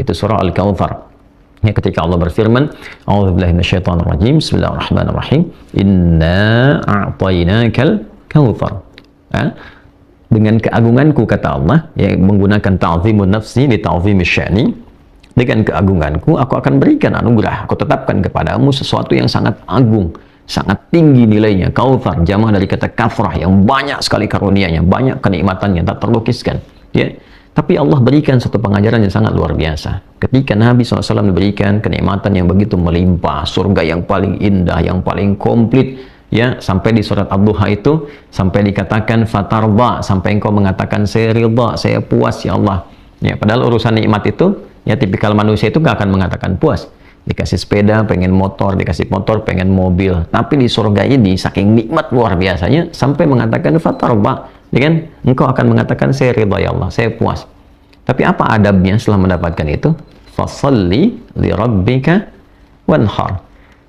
Itu surah Al-Kautsar. Ya, ketika Allah berfirman, A'udzubillahi minasyaitonirrajim, Bismillahirrahmanirrahim, Inna a'tainakal kautsar. Ya, dengan keagunganku, kata Allah, ya, menggunakan ta'zimun nafsi li ta'zimi sya'ni, dengan keagunganku aku akan berikan anugerah, aku tetapkan kepadamu sesuatu yang sangat agung, sangat tinggi nilainya. Kautsar jamak dari kata kafrah, yang banyak sekali karunia-Nya, banyak kenikmatannya, tak terlukiskan. Ya, tapi Allah berikan satu pengajaran yang sangat luar biasa. Ketika Nabi SAW diberikan kenikmatan yang begitu melimpah, surga yang paling indah, yang paling komplit, ya, sampai di surat Ad-Duha itu sampai dikatakan fatarda, sampai engkau mengatakan saya ridha, saya puas ya Allah. Ya, padahal urusan nikmat itu, ya, tipikal manusia itu gak akan mengatakan puas. Dikasih sepeda pengen motor, dikasih motor pengen mobil. Tapi di surga ini saking nikmat luar biasanya sampai mengatakan fatarda, ya kan? Engkau akan mengatakan saya ridha ya Allah, saya puas. Tapi apa adabnya setelah mendapatkan itu? Fasalli li rabbika wanhar.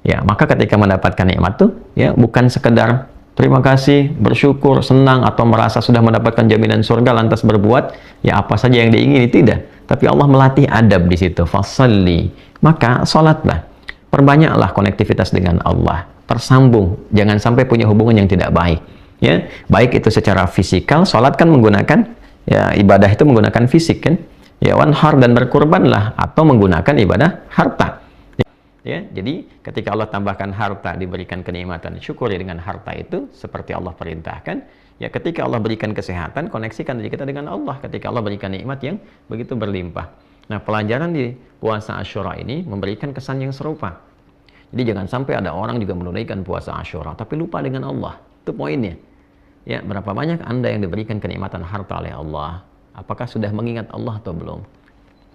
Ya, maka ketika mendapatkan nikmat itu, ya, bukan sekedar terima kasih, bersyukur, senang, atau merasa sudah mendapatkan jaminan surga lantas berbuat ya apa saja yang diingini, tidak. Tapi Allah melatih adab di situ. Fasalli, maka sholatlah, perbanyaklah konektivitas dengan Allah, tersambung, jangan sampai punya hubungan yang tidak baik. Ya, baik itu secara fisikal, sholat kan menggunakan, ya, ibadah itu menggunakan fisik kan. Ya, wanhar, dan berkurbanlah, atau menggunakan ibadah harta. Ya, jadi ketika Allah tambahkan harta, diberikan kenikmatan, syukuri dengan harta itu seperti Allah perintahkan. Ya, ketika Allah berikan kesehatan, koneksikan diri kita dengan Allah. Ketika Allah berikan nikmat yang begitu berlimpah. Nah, pelajaran di puasa Asyura ini memberikan kesan yang serupa. Jadi jangan sampai ada orang juga menunaikan puasa Asyura tapi lupa dengan Allah. Itu poinnya. Ya, berapa banyak Anda yang diberikan kenikmatan harta oleh Allah? Apakah sudah mengingat Allah atau belum?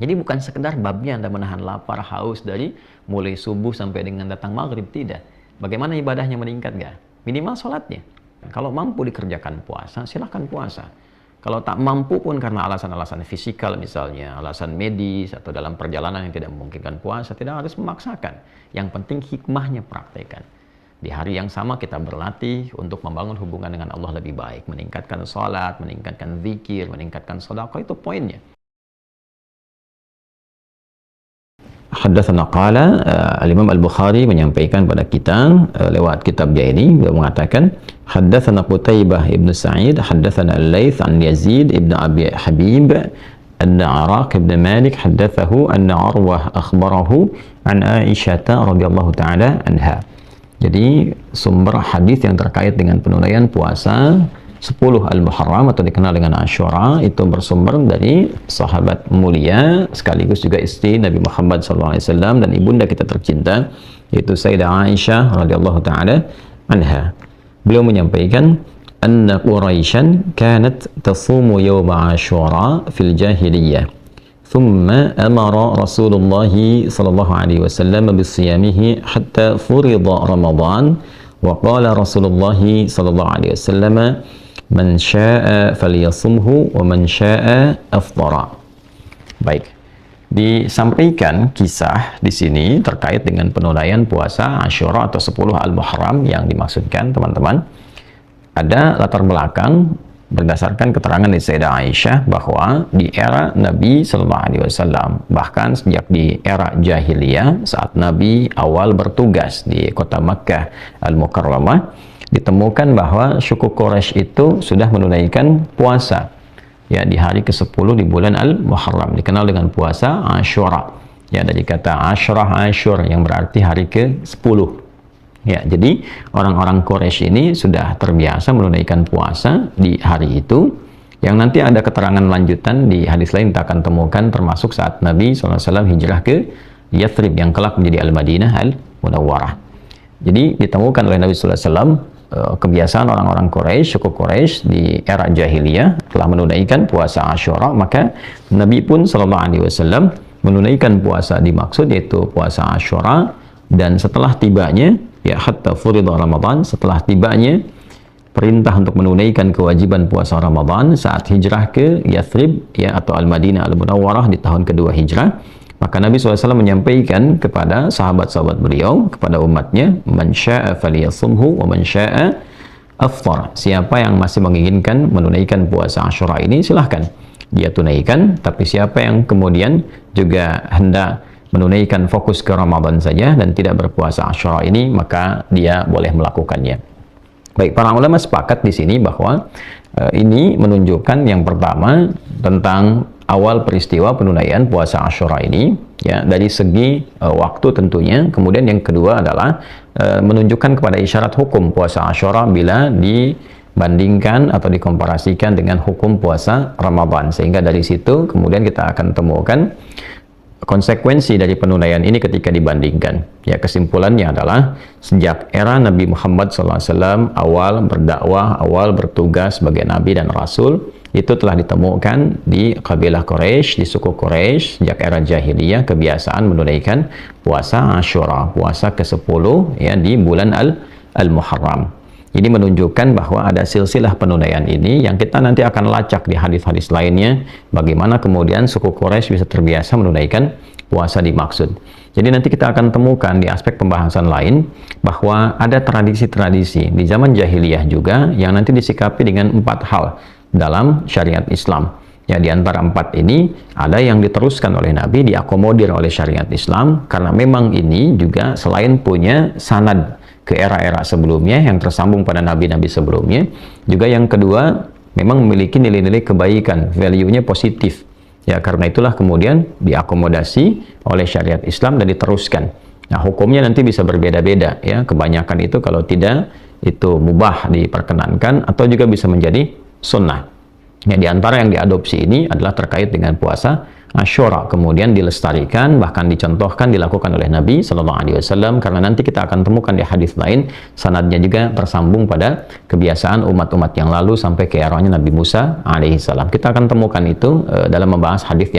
Jadi bukan sekedar babnya Anda menahan lapar, haus dari mulai subuh sampai dengan datang maghrib, tidak. Bagaimana ibadahnya meningkat gak? Minimal sholatnya. Kalau mampu dikerjakan puasa, silahkan puasa. Kalau tak mampu pun karena alasan-alasan fisikal misalnya, alasan medis, atau dalam perjalanan yang tidak memungkinkan puasa, tidak harus memaksakan. Yang penting hikmahnya praktekan. Di hari yang sama kita berlatih untuk membangun hubungan dengan Allah lebih baik. Meningkatkan sholat, meningkatkan zikir, meningkatkan sedekah, itu poinnya. Haddatsana qala, Al-Imam Al-Bukhari menyampaikan pada kita lewat kitab dia ini, beliau mengatakan haddatsana Qutaibah ibn Sa'id haddatsana Al-Laits an Yazid ibn Abi Habib anna Araq ibn Malik haddatsahu anna Urwah akhbarahu an Aisyah radhiyallahu taala anha. Jadi sumber hadis yang terkait dengan penunaian puasa 10 Al-Muharram atau dikenal dengan Asyura itu bersumber dari sahabat mulia sekaligus juga istri Nabi Muhammad SAW dan ibunda kita tercinta, yaitu Sayyidah Aisyah radhiyallahu taala anha. Beliau menyampaikan anna Quraisyan kanat tasumu yawma Asyura fil jahiliyah thumma amara Rasulullah sallallahu alaihi wasallam bisiyamihi hatta furida Ramadan wa qala Rasulullah sallallahu alaihi wasallam man syaa falyasumhu wa man syaa afṭara. Baik, disampaikan kisah di sini terkait dengan penunaian puasa Asyura atau 10 Al-Muharram yang dimaksudkan, teman-teman. Ada latar belakang berdasarkan keterangan dari Sayyidah Aisyah bahwa di era Nabi Sallallahu Alaihi Wasallam, bahkan sejak di era jahiliyah saat Nabi awal bertugas di kota Makkah Al-Mukarramah, ditemukan bahwa suku Quraisy itu sudah menunaikan puasa ya di hari ke-10 di bulan Al-Muharram, dikenal dengan puasa Asyura. Ya, dari kata Asyrah Asyur yang berarti hari ke-10. Ya, jadi orang-orang Quraisy ini sudah terbiasa menunaikan puasa di hari itu, yang nanti ada keterangan lanjutan di hadis lain kita akan temukan, termasuk saat Nabi SAW hijrah ke Yathrib yang kelak menjadi Al-Madinah Al-Munawwarah. Jadi ditemukan oleh Nabi SAW kebiasaan orang-orang Quraisy, suku Quraisy di era jahiliyah telah menunaikan puasa Asyura, maka Nabi pun SAW menunaikan puasa dimaksud, yaitu puasa Asyura. Dan setelah tibanya, ya hatta furida Ramadan, setelah tibanya perintah untuk menunaikan kewajiban puasa Ramadan saat hijrah ke Yathrib ya atau Al-Madinah Al-Munawwarah di tahun kedua hijrah, maka Nabi SAW menyampaikan kepada sahabat-sahabat beliau, kepada umatnya, man syaa falyasumhu wa man syaa afṭar. Siapa yang masih menginginkan menunaikan puasa Asyura ini, silahkan. dia tunaikan. Tapi siapa yang kemudian juga hendak menunaikan fokus ke Ramadan saja dan tidak berpuasa Asyura ini, maka dia boleh melakukannya. Baik, para ulama sepakat di sini bahwa ini menunjukkan yang pertama tentang awal peristiwa penunaian puasa Asyura ini, ya, dari segi waktu tentunya. Kemudian yang kedua adalah menunjukkan kepada isyarat hukum puasa Asyura bila dibandingkan atau dikomparasikan dengan hukum puasa Ramadan, sehingga dari situ kemudian kita akan temukan konsekuensi dari penunaian ini ketika dibandingkan. Ya, kesimpulannya adalah sejak era Nabi Muhammad SAW awal berdakwah, awal bertugas sebagai Nabi dan Rasul, itu telah ditemukan di kabilah Quraisy, di suku Quraisy sejak era jahiliyah kebiasaan menunaikan puasa Asyura, puasa ke-10 ya di bulan Al-Muharram. Ini menunjukkan bahwa ada silsilah penunaian ini yang kita nanti akan lacak di hadis-hadis lainnya, bagaimana kemudian suku Quraisy bisa terbiasa menunaikan puasa dimaksud. Jadi nanti kita akan temukan di aspek pembahasan lain bahwa ada tradisi-tradisi di zaman jahiliyah juga yang nanti disikapi dengan 4 hal dalam syariat Islam. Ya, di antara 4 ini ada yang diteruskan oleh Nabi, diakomodir oleh syariat Islam, karena memang ini juga selain punya sanad ke era-era sebelumnya yang tersambung pada nabi-nabi sebelumnya, juga yang kedua memang memiliki nilai-nilai kebaikan, value-nya positif. Ya, karena itulah kemudian diakomodasi oleh syariat Islam dan diteruskan. Nah, hukumnya nanti bisa berbeda-beda ya. Kebanyakan itu kalau tidak itu mubah diperkenankan atau juga bisa menjadi sunnah. Ya, di antara yang diadopsi ini adalah terkait dengan puasa Asyura, kemudian dilestarikan, bahkan dicontohkan, dilakukan oleh Nabi SAW, karena nanti kita akan temukan di hadis lain sanadnya juga tersambung pada kebiasaan umat-umat yang lalu sampai ke eranya Nabi Musa alaihissalam. Kita akan temukan itu dalam membahas hadis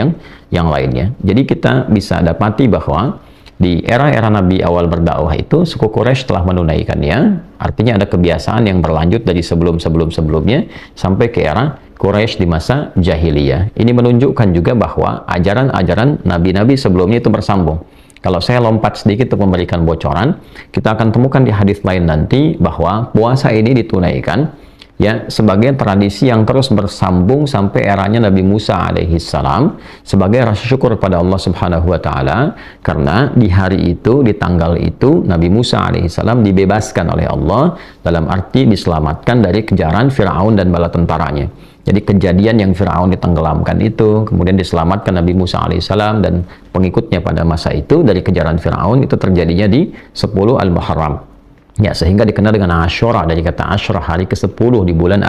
yang lainnya. Jadi kita bisa dapati bahwa di era-era Nabi awal berdakwah itu suku Quraisy telah menunaikannya, artinya ada kebiasaan yang berlanjut dari sebelumnya sampai ke era Quraisy di masa jahiliyah. Ini menunjukkan juga bahwa ajaran-ajaran nabi-nabi sebelumnya itu bersambung. Kalau saya lompat sedikit untuk memberikan bocoran, kita akan temukan di hadis lain nanti bahwa puasa ini ditunaikan ya sebagai tradisi yang terus bersambung sampai eranya Nabi Musa alaihissalam, sebagai rasa syukur pada Allah Subhanahu wa taala, karena di hari itu, di tanggal itu, Nabi Musa alaihissalam dibebaskan oleh Allah, dalam arti diselamatkan dari kejaran Firaun dan bala tentaranya. Jadi kejadian yang Firaun ditenggelamkan itu, kemudian diselamatkan Nabi Musa alaihissalam dan pengikutnya pada masa itu dari kejaran Firaun, itu terjadinya di 10 Al-Muharram. Ya, sehingga dikenal dengan Asyura, dari kata Asyura, hari ke-10 di bulan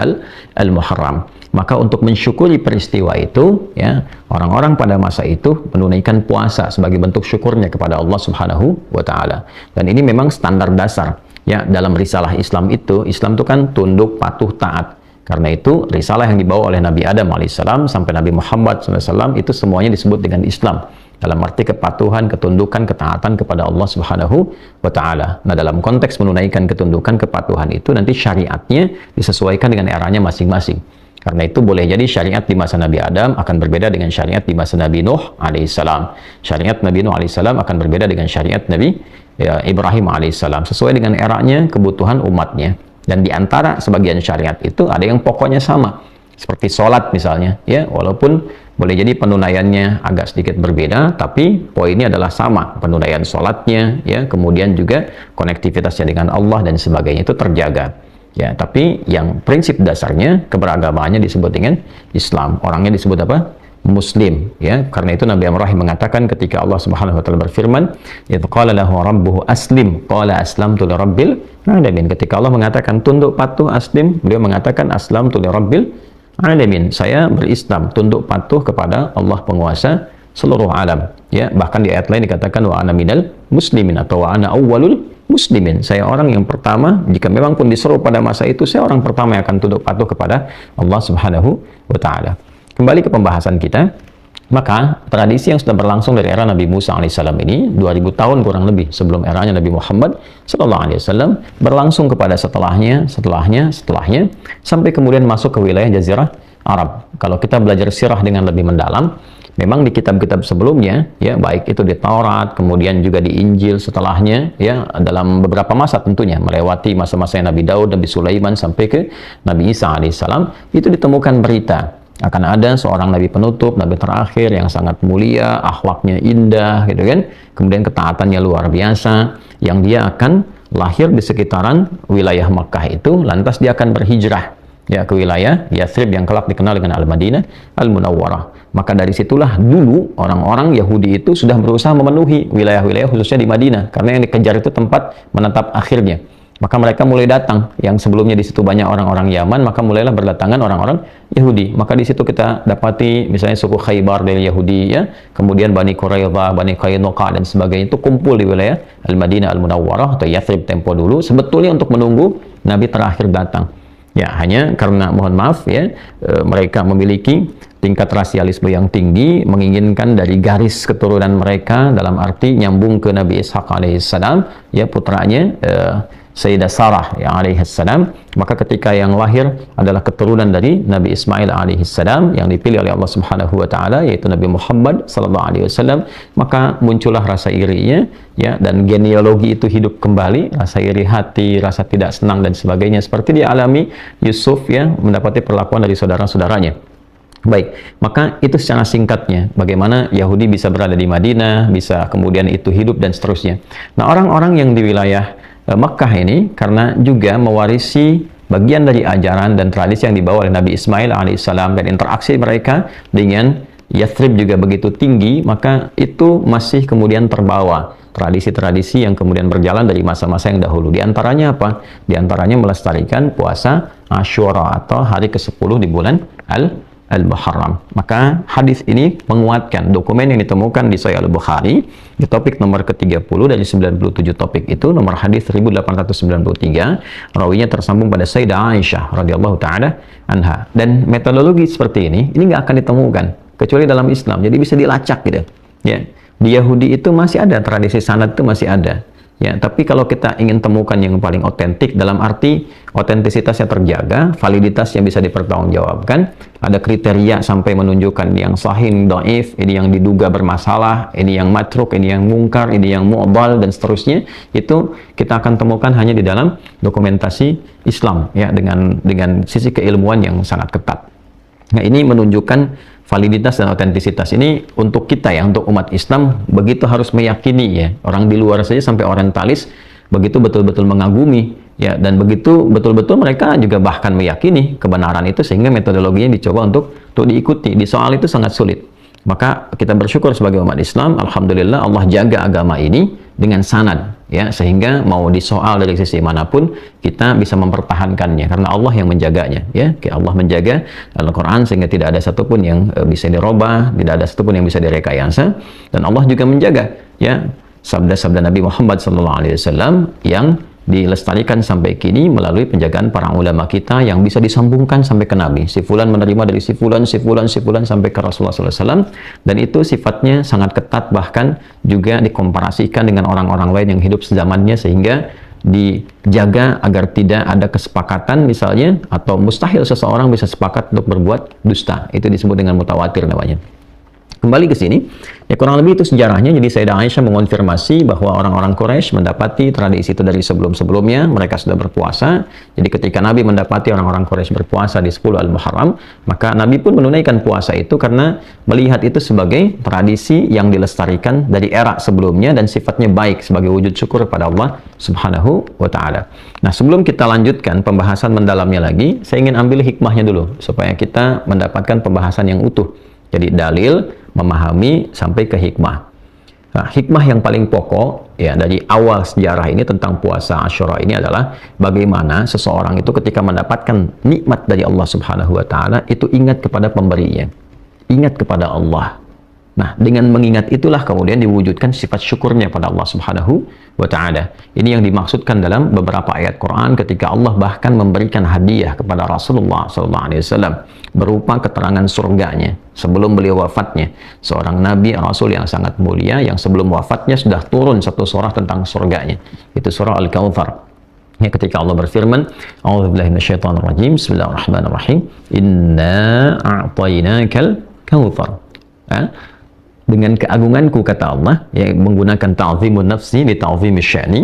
Al-Muharram. Maka untuk mensyukuri peristiwa itu, ya, orang-orang pada masa itu menunaikan puasa sebagai bentuk syukurnya kepada Allah Subhanahu wa taala. Dan ini memang standar dasar ya dalam risalah Islam itu. Islam itu kan tunduk, patuh, taat. Karena itu risalah yang dibawa oleh Nabi Adam alaihissalam sampai Nabi Muhammad SAW itu semuanya disebut dengan Islam, dalam arti kepatuhan, ketundukan, ketaatan kepada Allah Subhanahu wa taala. Nah, dalam konteks menunaikan ketundukan, kepatuhan itu nanti syariatnya disesuaikan dengan eranya masing-masing. Karena itu boleh jadi syariat di masa Nabi Adam akan berbeda dengan syariat di masa Nabi Nuh alaihissalam. Syariat Nabi Nuh alaihissalam akan berbeda dengan syariat Nabi Ibrahim alaihissalam, sesuai dengan eranya, kebutuhan umatnya. Dan di antara sebagian syariat itu ada yang pokoknya sama, seperti sholat misalnya, ya, walaupun boleh jadi penunaiannya agak sedikit berbeda, tapi poinnya adalah sama, penunaian sholatnya, ya, kemudian juga konektivitasnya dengan Allah dan sebagainya itu terjaga, ya. Tapi yang prinsip dasarnya keberagamaannya disebut dengan Islam, orangnya disebut apa? Muslim, ya. Karena itu Nabi Ibrahim mengatakan ketika Allah Subhanahu wa taala berfirman, "Idz qala lahu rabbuhu aslim, qala aslamtu lirabbil alamin." Ketika Allah mengatakan tunduk patuh aslim, beliau mengatakan aslamtu lirabbil alamin. Saya berislam, tunduk patuh kepada Allah penguasa seluruh alam, ya. Bahkan di ayat lain dikatakan wa ana minal muslimin atau wa ana awwalul muslimin. Saya orang yang pertama, jika memang pun disuruh pada masa itu, saya orang pertama yang akan tunduk patuh kepada Allah Subhanahu wa taala. Kembali ke pembahasan kita, maka tradisi yang sudah berlangsung dari era Nabi Musa alaihissalam ini 2000 tahun kurang lebih sebelum eranya Nabi Muhammad sallallahu alaihi wasallam berlangsung kepada setelahnya sampai kemudian masuk ke wilayah Jazirah Arab. Kalau kita belajar sirah dengan lebih mendalam, memang di kitab-kitab sebelumnya, ya, baik itu di Taurat, kemudian juga di Injil setelahnya, ya, dalam beberapa masa tentunya, melewati masa-masa Nabi Daud, Nabi Sulaiman sampai ke Nabi Isa alaihissalam, itu ditemukan berita Akan ada seorang nabi penutup, nabi terakhir yang sangat mulia, akhlaknya indah, gitu kan. Kemudian ketaatannya luar biasa, yang dia akan lahir di sekitaran wilayah Makkah itu, lantas dia akan berhijrah ya ke wilayah Yathrib yang kelak dikenal dengan Al-Madinah Al-Munawwarah. Maka dari situlah dulu orang-orang Yahudi itu sudah berusaha memenuhi wilayah-wilayah khususnya di Madinah, karena yang dikejar itu tempat menetap akhirnya. Maka mereka mulai datang, yang sebelumnya di situ banyak orang-orang Yaman, maka mulailah berdatangan orang-orang Yahudi. Maka di situ kita dapati misalnya suku Khaybar dari Yahudi ya, kemudian Bani Quraidah, Bani Qainuqa dan sebagainya itu kumpul di wilayah Al-Madinah Al-Munawwarah atau Yathrib tempo dulu, sebetulnya untuk menunggu Nabi terakhir datang. Ya, hanya karena mohon maaf ya, mereka memiliki tingkat rasialisme yang tinggi, menginginkan dari garis keturunan mereka dalam arti nyambung ke Nabi Ishaq alaihissalam, ya putranya Sayyidah Sarah yang alaihissalam. Maka ketika yang lahir adalah keturunan dari Nabi Ismail alaihissalam yang dipilih oleh Allah Subhanahu wa taala, yaitu Nabi Muhammad sallallahu alaihi wasallam, maka muncullah rasa irinya ya, dan genealogi itu hidup kembali, rasa iri hati, rasa tidak senang dan sebagainya seperti dialami Yusuf ya, mendapati perlakuan dari saudara-saudaranya. Baik, maka itu secara singkatnya bagaimana Yahudi bisa berada di Madinah, bisa kemudian itu hidup dan seterusnya. Nah, orang-orang yang di wilayah Makkah ini karena juga mewarisi bagian dari ajaran dan tradisi yang dibawa oleh Nabi Ismail alaihissalam, dan interaksi mereka dengan Yathrib juga begitu tinggi, maka itu masih kemudian terbawa tradisi-tradisi yang kemudian berjalan dari masa-masa yang dahulu. Di antaranya apa? Di antaranya melestarikan puasa Asyura atau hari ke-10 di bulan Al-Muharram. Maka hadis ini menguatkan dokumen yang ditemukan di Sahih Al-Bukhari di topik nomor ke-30 dari 97 topik itu, nomor hadis 1893, rawinya tersambung pada Sayyidah Aisyah radhiyallahu taala anha. Dan metodologi seperti ini nggak akan ditemukan kecuali dalam Islam. Jadi bisa dilacak gitu. Ya, di Yahudi itu masih ada tradisi sanad, itu masih ada. Ya, tapi kalau kita ingin temukan yang paling otentik, dalam arti otentisitasnya terjaga, validitasnya bisa dipertanggungjawabkan, ada kriteria sampai menunjukkan yang sahih, dhaif, ini yang diduga bermasalah, ini yang matruk, ini yang mungkar, ini yang mu'dhal dan seterusnya, itu kita akan temukan hanya di dalam dokumentasi Islam ya, dengan sisi keilmuan yang sangat ketat. Nah, ini menunjukkan validitas dan otentisitas ini untuk kita ya, untuk umat Islam begitu harus meyakini ya. Orang di luar saja sampai orientalis begitu betul-betul mengagumi ya, dan begitu betul-betul mereka juga bahkan meyakini kebenaran itu, sehingga metodologinya dicoba untuk diikuti. Di soal itu sangat sulit. Maka kita bersyukur sebagai umat Islam, alhamdulillah Allah jaga agama ini dengan sanad ya, sehingga mau disoal dari sisi manapun kita bisa mempertahankannya karena Allah yang menjaganya ya. Allah menjaga Al-Quran sehingga tidak ada satupun yang bisa dirubah, tidak ada satupun yang bisa direkayasa, dan Allah juga menjaga ya sabda-sabda Nabi Muhammad SAW yang dilestarikan sampai kini melalui penjagaan para ulama kita yang bisa disambungkan sampai ke Nabi. Si fulan menerima dari si fulan, si fulan, si fulan sampai ke Rasulullah SAW, dan itu sifatnya sangat ketat, bahkan juga dikomparasikan dengan orang-orang lain yang hidup sezamannya, sehingga dijaga agar tidak ada kesepakatan misalnya, atau mustahil seseorang bisa sepakat untuk berbuat dusta. Itu disebut dengan mutawatir namanya. Kembali ke sini, ya kurang lebih itu sejarahnya. Jadi Sayyidah Aisyah mengonfirmasi bahwa orang-orang Quraisy mendapati tradisi itu dari sebelum-sebelumnya, mereka sudah berpuasa. Jadi ketika Nabi mendapati orang-orang Quraisy berpuasa di 10 Al-Muharram, maka Nabi pun menunaikan puasa itu karena melihat itu sebagai tradisi yang dilestarikan dari era sebelumnya dan sifatnya baik sebagai wujud syukur kepada Allah Subhanahu wa taala. Nah, sebelum kita lanjutkan pembahasan mendalamnya lagi, saya ingin ambil hikmahnya dulu supaya kita mendapatkan pembahasan yang utuh. Jadi dalil, memahami, sampai ke hikmah. Nah, hikmah yang paling pokok ya dari awal sejarah ini tentang puasa Asyura ini adalah bagaimana seseorang itu ketika mendapatkan nikmat dari Allah Subhanahu wa taala itu ingat kepada pemberinya. Ingat kepada Allah. Nah, dengan mengingat itulah kemudian diwujudkan sifat syukurnya pada Allah Subhanahu wa taala. Ini yang dimaksudkan dalam beberapa ayat Quran ketika Allah bahkan memberikan hadiah kepada Rasulullah SAW berupa keterangan surganya sebelum beliau wafatnya. Seorang nabi rasul yang sangat mulia yang sebelum wafatnya sudah turun satu surah tentang surganya. Itu surah Al-Kautsar. Ya, ketika Allah berfirman, A'udzubillahi minasyaitonirrajim, Bismillahirrahmanirrahim, Inna a'tainakal kautsar. Dengan keagunganku, kata Allah, ya, menggunakan ta'zimun nafsi li ta'zimi sya'ni,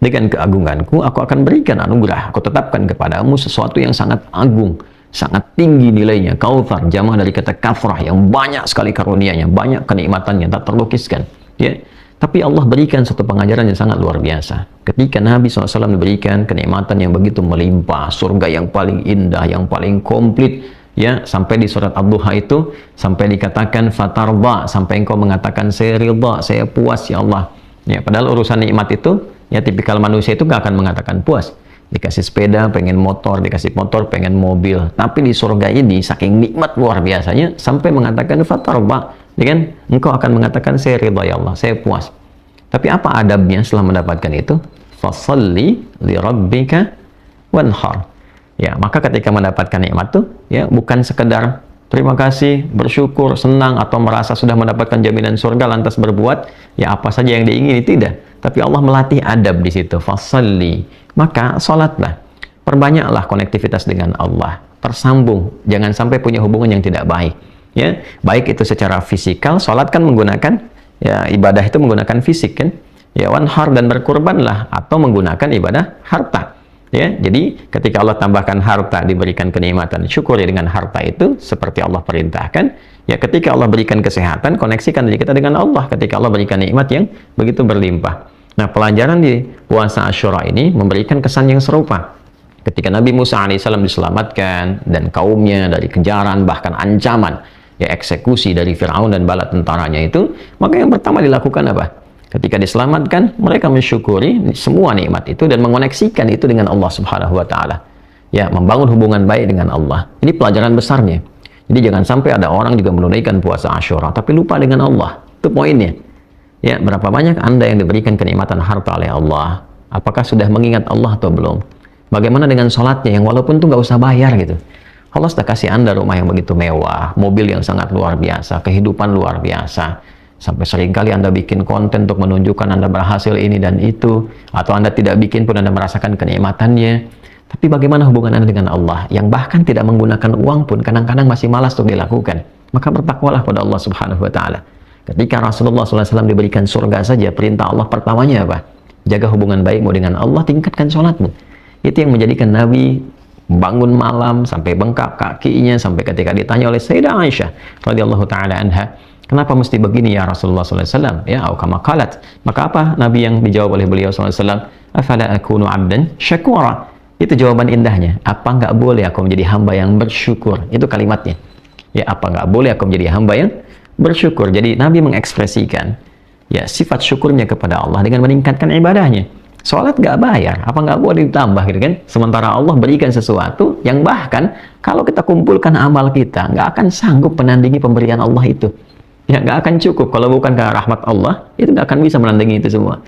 dengan keagunganku aku akan berikan anugerah, aku tetapkan kepadamu sesuatu yang sangat agung sangat tinggi nilainya. Kautsar jamaah dari kata kafrah, yang banyak sekali karunia-Nya, banyak kenikmatannya, tak terlukiskan. Ya. Tapi Allah berikan satu pengajaran yang sangat luar biasa. Ketika Nabi SAW diberikan kenikmatan yang begitu melimpah, surga yang paling indah, yang paling komplit, ya, sampai di surat Ad-Duha itu sampai dikatakan fatarba, sampai engkau mengatakan saya ridha, saya puas ya Allah. Ya, padahal urusan nikmat itu, ya, tipikal manusia itu gak akan mengatakan puas. Dikasih sepeda pengen motor, dikasih motor pengen mobil. Tapi di surga ini saking nikmat luar biasanya sampai mengatakan fatarba, ya kan? Engkau akan mengatakan saya ridha ya Allah, saya puas. Tapi apa adabnya setelah mendapatkan itu? Fasalli li rabbika wanhar. Ya, maka ketika mendapatkan nikmat tuh, ya, bukan sekedar terima kasih, bersyukur, senang, atau merasa sudah mendapatkan jaminan surga lantas berbuat ya apa saja yang diingini, tidak. Tapi Allah melatih adab di situ. Fasalli, maka sholatlah, perbanyaklah konektivitas dengan Allah, tersambung, jangan sampai punya hubungan yang tidak baik. Ya, baik itu secara fisikal, sholat kan menggunakan, ya, ibadah itu menggunakan fisik kan, ya, wanhar, dan berkurbanlah atau menggunakan ibadah harta. Ya, jadi ketika Allah tambahkan harta, diberikan kenikmatan, syukuri dengan harta itu seperti Allah perintahkan. Ya, ketika Allah berikan kesehatan, koneksikan diri kita dengan Allah. Ketika Allah berikan nikmat yang begitu berlimpah. Nah, pelajaran di puasa Asyura ini memberikan kesan yang serupa. Ketika Nabi Musa alaihissalam diselamatkan dan kaumnya dari kejaran bahkan ancaman, ya, eksekusi dari Firaun dan bala tentaranya itu, maka yang pertama dilakukan apa? Ketika diselamatkan, mereka mensyukuri semua nikmat itu dan mengoneksikan itu dengan Allah Subhanahu wa taala. Ya, membangun hubungan baik dengan Allah. Ini pelajaran besarnya. Jadi jangan sampai ada orang juga menunaikan puasa Asyura tapi lupa dengan Allah. Itu poinnya. Ya, berapa banyak Anda yang diberikan kenikmatan harta oleh Allah? Apakah sudah mengingat Allah atau belum? Bagaimana dengan sholatnya yang walaupun tuh nggak usah bayar gitu? Allah sudah kasih Anda rumah yang begitu mewah, mobil yang sangat luar biasa, kehidupan luar biasa. Sampai seringkali Anda bikin konten untuk menunjukkan Anda berhasil ini dan itu, atau Anda tidak bikin pun Anda merasakan kenikmatannya. Tapi bagaimana hubungan Anda dengan Allah yang bahkan tidak menggunakan uang pun kadang-kadang masih malas untuk dilakukan? Maka bertakwalah pada Allah Subhanahu wa taala. Ketika Rasulullah SAW diberikan surga saja, perintah Allah pertamanya apa? Jaga hubungan baikmu dengan Allah, tingkatkan sholatmu. Itu yang menjadikan Nabi bangun malam sampai bengkak kakinya, sampai ketika ditanya oleh Sayyidah Aisyah radhiyallahu taala anha, kenapa mesti begini ya Rasulullah SAW? Ya, au kama qalat. Maka apa Nabi yang dijawab oleh beliau SAW? Afala akunu abdan syakura. Itu jawaban indahnya. Apa nggak boleh aku menjadi hamba yang bersyukur? Itu kalimatnya. Ya, apa nggak boleh aku menjadi hamba yang bersyukur? Jadi Nabi mengekspresikan, ya, sifat syukurnya kepada Allah dengan meningkatkan ibadahnya. Sholat nggak bayar, apa nggak boleh ditambah gitu kan? Sementara Allah berikan sesuatu yang bahkan kalau kita kumpulkan amal kita nggak akan sanggup menandingi pemberian Allah itu. Ya, nggak akan cukup. Kalau bukan karena rahmat Allah, itu nggak akan bisa menandingi itu semua.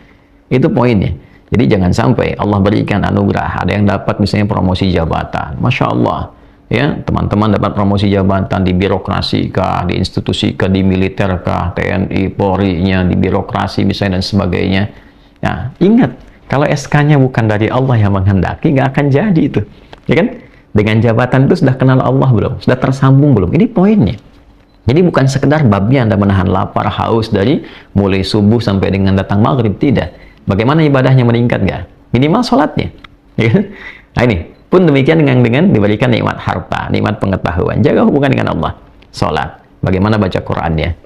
Itu poinnya. Jadi jangan sampai Allah berikan anugerah, ada yang dapat misalnya promosi jabatan, Masya Allah, ya, teman-teman dapat promosi jabatan di birokrasi kah, di institusi kah, di militer kah, TNI, Polri-nya, di birokrasi misalnya dan sebagainya. Ya, ingat, kalau SK-nya bukan dari Allah yang menghendaki, nggak akan jadi itu. Ya kan? Dengan jabatan itu sudah kenal Allah belum? Sudah tersambung belum? Ini poinnya. Jadi bukan sekedar babnya Anda menahan lapar, haus dari mulai subuh sampai dengan datang maghrib, tidak. Bagaimana ibadahnya meningkat nggak? Minimal sholatnya. Ya. Nah ini pun demikian dengan diberikan nikmat harta, nikmat pengetahuan. Jaga hubungan dengan Allah. Sholat. Bagaimana baca Qurannya.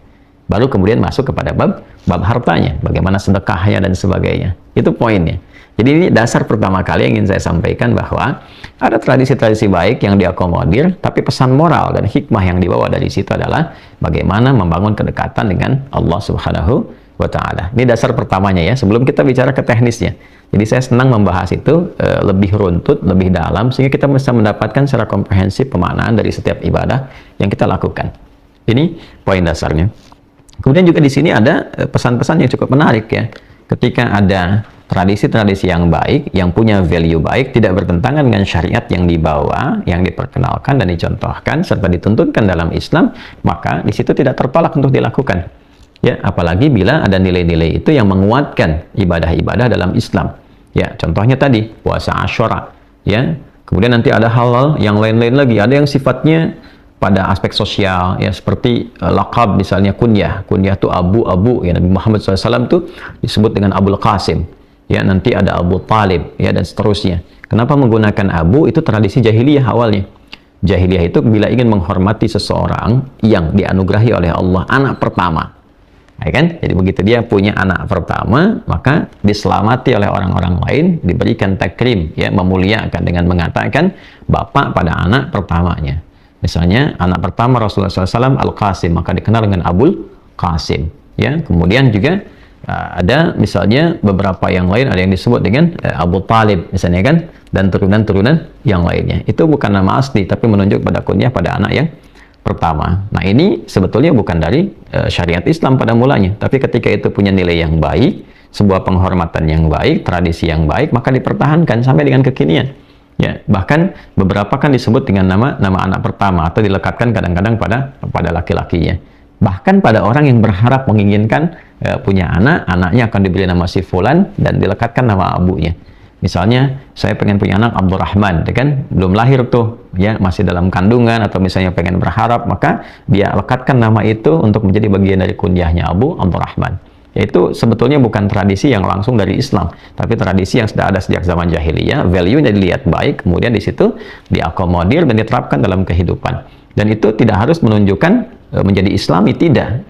Baru kemudian masuk kepada bab hartanya. Bagaimana sedekahnya dan sebagainya. Itu poinnya. Jadi ini dasar pertama kali yang ingin saya sampaikan, bahwa ada tradisi-tradisi baik yang diakomodir, tapi pesan moral dan hikmah yang dibawa dari situ adalah bagaimana membangun kedekatan dengan Allah Subhanahu wa ta'ala. Ini dasar pertamanya ya, sebelum kita bicara ke teknisnya. Jadi saya senang membahas itu lebih runtut, lebih dalam, sehingga kita bisa mendapatkan secara komprehensif pemaknaan dari setiap ibadah yang kita lakukan. Ini poin dasarnya. Kemudian juga di sini ada pesan-pesan yang cukup menarik ya. Ketika ada tradisi-tradisi yang baik, yang punya value baik, tidak bertentangan dengan syariat yang dibawa, yang diperkenalkan dan dicontohkan, serta dituntunkan dalam Islam, maka di situ tidak tertolak untuk dilakukan. Ya, apalagi bila ada nilai-nilai itu yang menguatkan ibadah-ibadah dalam Islam. Ya, contohnya tadi puasa Asyura. Ya, kemudian nanti ada hal-hal yang lain-lain lagi. Ada yang sifatnya pada aspek sosial, ya, seperti laqab misalnya kunyah. Kunyah itu Abu, ya, Nabi Muhammad SAW itu disebut dengan Abul Qasim. Ya, nanti ada Abu Talib, ya, dan seterusnya. Kenapa menggunakan Abu? Itu tradisi jahiliyah awalnya. Jahiliyah itu bila ingin menghormati seseorang yang dianugerahi oleh Allah anak pertama, ya kan? Jadi begitu dia punya anak pertama, maka diselamati oleh orang-orang lain, diberikan takrim, ya, memuliakan dengan mengatakan bapak pada anak pertamanya. Misalnya anak pertama Rasulullah SAW Al-Qasim, maka dikenal dengan Abul Qasim. Ya, kemudian juga ada misalnya beberapa yang lain, ada yang disebut dengan Abu Talib misalnya kan, dan turunan-turunan yang lainnya. Itu bukan nama asli, tapi menunjuk pada kunyah pada anak yang pertama. Nah, ini sebetulnya bukan dari syariat Islam pada mulanya, tapi ketika itu punya nilai yang baik, sebuah penghormatan yang baik, tradisi yang baik, maka dipertahankan sampai dengan kekinian. Ya, bahkan beberapa kan disebut dengan nama anak pertama atau dilekatkan kadang-kadang pada laki-lakinya. Bahkan pada orang yang berharap menginginkan punya anak, anaknya akan diberi nama si fulan dan dilekatkan nama abunya. Misalnya, saya pengen punya anak Abdurrahman, ya kan? Belum lahir tuh, ya, masih dalam kandungan, atau misalnya pengen berharap, maka dia lekatkan nama itu untuk menjadi bagian dari kunyahnya Abu Abdurrahman. Yaitu sebetulnya bukan tradisi yang langsung dari Islam, tapi tradisi yang sudah ada sejak zaman jahiliyah, value-nya dilihat baik, kemudian di situ diakomodir dan diterapkan dalam kehidupan. Dan itu tidak harus menunjukkan menjadi Islami, tidak.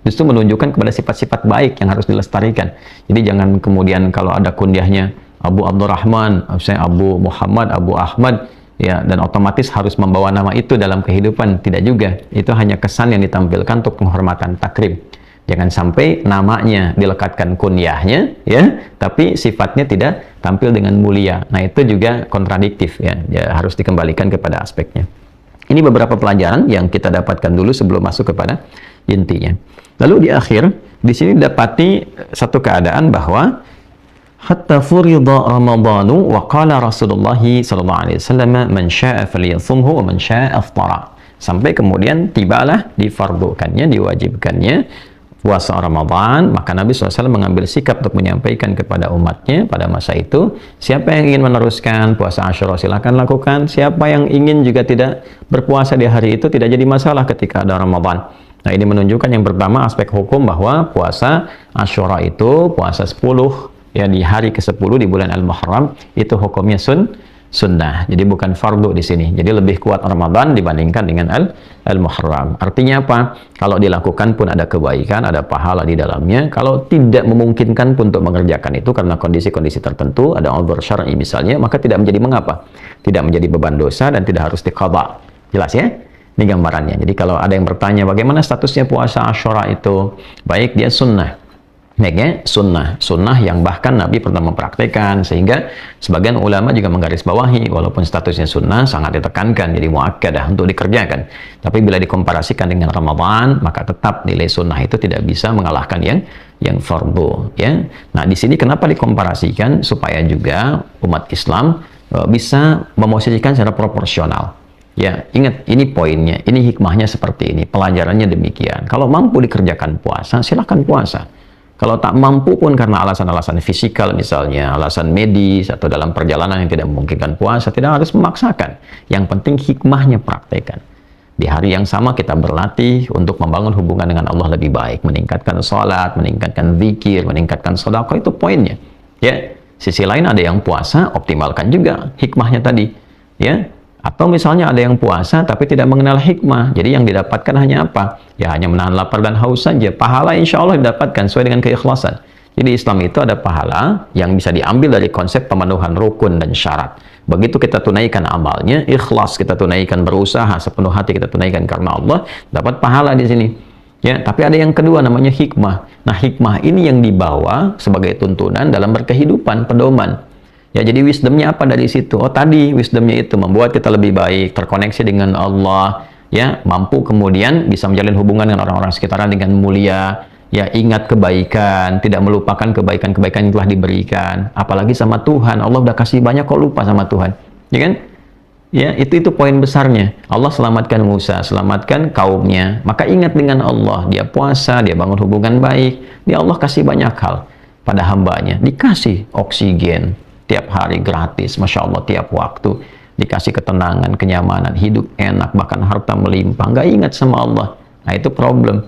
Justru menunjukkan kepada sifat-sifat baik yang harus dilestarikan. Jadi jangan kemudian kalau ada kunyahnya Abu Abdurrahman, misalnya Abu Muhammad, Abu Ahmad, ya, dan otomatis harus membawa nama itu dalam kehidupan. Tidak juga. Itu hanya kesan yang ditampilkan untuk penghormatan, takrim. Jangan sampai namanya dilekatkan kunyahnya, ya, tapi sifatnya tidak tampil dengan mulia. Nah, itu juga kontradiktif, ya, harus dikembalikan kepada aspeknya. Ini beberapa pelajaran yang kita dapatkan dulu sebelum masuk kepada intinya. Lalu di akhir, di sini didapati satu keadaan bahwa hatta furida Ramadhanu wa qala Rasulullah sallallahu alaihi wasallam man syaa'a falyasumhu wa man syaa'a aftara. Sampai kemudian tibalah difardukannya, diwajibkannya puasa Ramadan, maka Nabi SAW mengambil sikap untuk menyampaikan kepada umatnya pada masa itu, siapa yang ingin meneruskan puasa Asyura silakan lakukan, siapa yang ingin juga tidak berpuasa di hari itu tidak jadi masalah ketika ada Ramadan. Nah, ini menunjukkan yang pertama aspek hukum bahwa puasa Asyura itu puasa 10 ya di hari ke-10 di bulan Al-Muharram itu hukumnya sunnah. Jadi bukan fardu di sini. Jadi lebih kuat Ramadan dibandingkan dengan Al-Muharram. Artinya apa? Kalau dilakukan pun ada kebaikan, ada pahala di dalamnya. Kalau tidak memungkinkan pun untuk mengerjakan itu karena kondisi-kondisi tertentu, ada uzur syar'i misalnya, maka tidak menjadi mengapa. Tidak menjadi beban dosa dan tidak harus diqadha. Jelas ya? Ini gambarannya. Jadi kalau ada yang bertanya bagaimana statusnya puasa Asyura itu? Baik, dia sunnah. Baiknya sunnah yang bahkan Nabi pernah mempraktekkan, sehingga sebagian ulama juga menggarisbawahi walaupun statusnya sunnah sangat ditekankan jadi muakkadah untuk dikerjakan, tapi bila dikomparasikan dengan Ramadan maka tetap nilai sunnah itu tidak bisa mengalahkan yang fardu, ya. Nah, di sini kenapa dikomparasikan? Supaya juga umat Islam bisa memosisikan secara proporsional. Ya, ingat ini poinnya, ini hikmahnya seperti ini, pelajarannya demikian. Kalau mampu dikerjakan puasa, silakan puasa. Kalau tak mampu pun karena alasan-alasan fisikal misalnya, alasan medis atau dalam perjalanan yang tidak memungkinkan puasa, tidak harus memaksakan. Yang penting hikmahnya praktekkan. Di hari yang sama kita berlatih untuk membangun hubungan dengan Allah lebih baik, meningkatkan sholat, meningkatkan zikir, meningkatkan sedekah, itu poinnya. Ya, sisi lain ada yang puasa, optimalkan juga hikmahnya tadi. Ya. Atau misalnya ada yang puasa tapi tidak mengenal hikmah, jadi yang didapatkan hanya apa? Ya hanya menahan lapar dan haus saja. Pahala insya Allah didapatkan sesuai dengan keikhlasan. Jadi Islam itu ada pahala yang bisa diambil dari konsep pemenuhan rukun dan syarat. Begitu kita tunaikan amalnya, ikhlas kita tunaikan, berusaha sepenuh hati kita tunaikan karena Allah, dapat pahala di sini. Ya, tapi ada yang kedua namanya hikmah. Nah, hikmah ini yang dibawa sebagai tuntunan dalam berkehidupan, pedoman. Ya, jadi wisdomnya apa dari situ? Oh, tadi wisdomnya itu membuat kita lebih baik, terkoneksi dengan Allah, ya, mampu kemudian bisa menjalin hubungan dengan orang-orang sekitaran dengan mulia, ya, ingat kebaikan, tidak melupakan kebaikan-kebaikan yang telah diberikan, apalagi sama Tuhan. Allah udah kasih banyak kok lupa sama Tuhan, ya kan? Ya, itu poin besarnya. Allah selamatkan Musa, selamatkan kaumnya, maka ingat dengan Allah, dia puasa, dia bangun hubungan baik, dia Allah kasih banyak hal pada hambanya, dikasih oksigen tiap hari gratis, Masya Allah, tiap waktu dikasih ketenangan, kenyamanan, hidup enak, bahkan harta melimpah, nggak ingat sama Allah. Nah, itu problem.